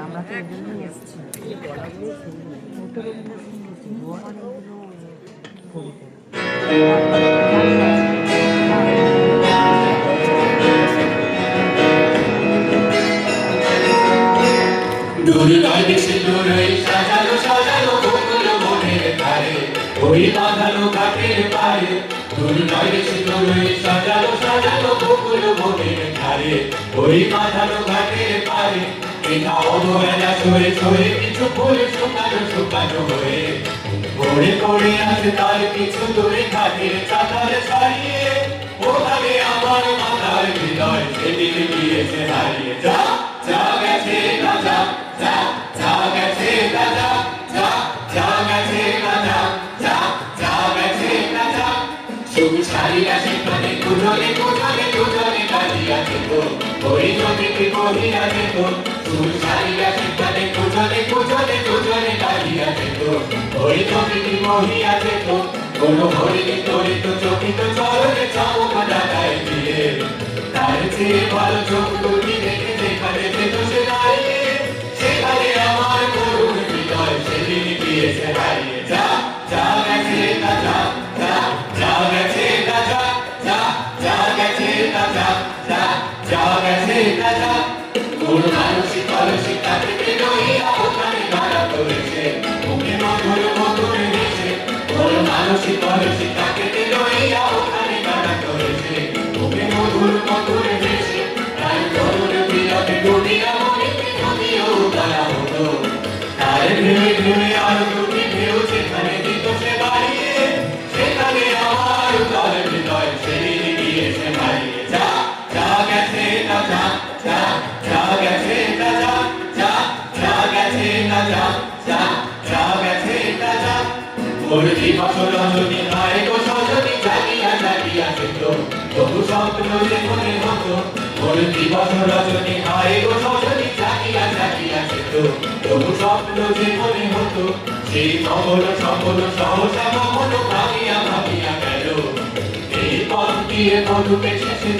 আমরা তো এজন্যই এসেছি সাজালো সাজালো বকুল মনের ধারে ওই বাঁধানো ঘাটের পারে সাজালো সাজালো বকুল মনের ধারে ওই বাঁধানো ঘাটের পারে এটা অবহেলা সয়ে সয়ে কিছু ফুল শুকানো শুকানো হয়ে পড়ে পড়ে আছে তার কিছু দূরে ঘাটের চাতার ছাড়িয়ে ওখানে আমার মাথার হৃদয় সেদিন গিয়েছে হারিয়ে যা যা গেছে না যা যা যা গেছে না যা যা যা গেছে না যা যা যা গেছে না যা শুধু ছাড়িয়া সেখানে দুজনে দুজনে দুজনে দাঁড়িয়ে যেত ওই নদীতে বহিয়া যেত শুধু ছাড়িয়া সেখানে দুজনে দুজনে দুজনে দাঁড়িয়ে যেত ওই নদীতে বহিয়া যেত কোনো হরিণী তরিত চকিত চরণে চামক ডাকায় দিয়ে তার চেয়ে ভালো চোখ দুটি দেখে যেখানে যেত সে দাঁড়িয়ে সেখানে আমার করুণ হৃদয় সেদিন গিয়েছে হারিয়ে যা যা গেছে না যা যা যা গেছে না যা যা যা গেছে না যা যা যা গেছে না যা কোন মানসিক মানসিক তাকে লইয়া ওখানে দাঁড়া করেছে ওকে মধুর মধুর হেসে কোন মানসিক মানসিক তাকে লইয়া ওখানে দাঁড়া করেছে ওকে মধুর মধুর হেসে তাই করুণ বিরাটে দুনিয়া মনে নদীও তারা হতো তার ভেবে ভেবে আরো দুটি ঢেউ সেখানে দিত সে বাড়িয়ে সেখানে আমার তার হৃদয় সেদিন গিয়েছে হারিয়ে যা যা গেছে না যা যা যা গেছে না যা যা যা গেছে না যা যা যা গেছে না যা ওর দিবস রজনী হায় গো সজনী জাগিয়া জাগিয়া যেত তবু স্বপ্ন যে মনে হতো ওর দিবস রজনী হায় গো সজনী জাগিয়া জাগিয়া যেত তবু স্বপ্ন যে মনে হতো সেই সবল সবল সহসা মন ভাবিয়া ভাবিয়া গেল এই পথ দিয়ে মধুকে শেষে